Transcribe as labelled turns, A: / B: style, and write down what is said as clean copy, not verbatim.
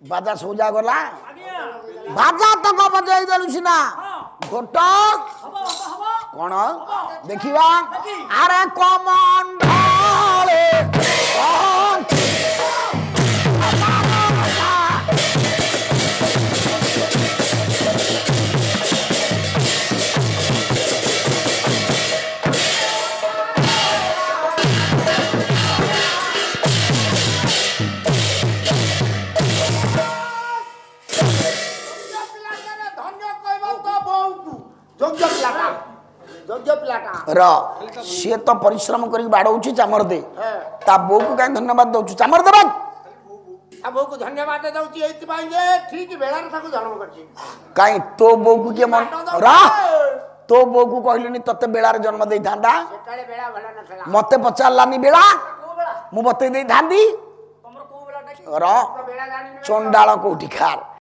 A: बाजा सोजा गला बाजा तक बजाई देलु सिना घोटक कौन देखिवा अरे कमन ढाले सी तो परिश्रम कर बाड़ौची चामर दे ता बो को कहीं धन्यवाद दउछु चामर देबा
B: आ बो को धन्यवाद दउची एति पाई जे ठीक बेलार ताको जन्म करची
A: कहीं तो बो को के मन रा तो बो को कहलिनी तते बेलार जन्म देई थांदा
B: सेकाळे बेला भला नथला
A: मते पचारलानी बेला मु बते देई थांदी
B: तमरो को बेला
A: रा चंडाळ कोठी खार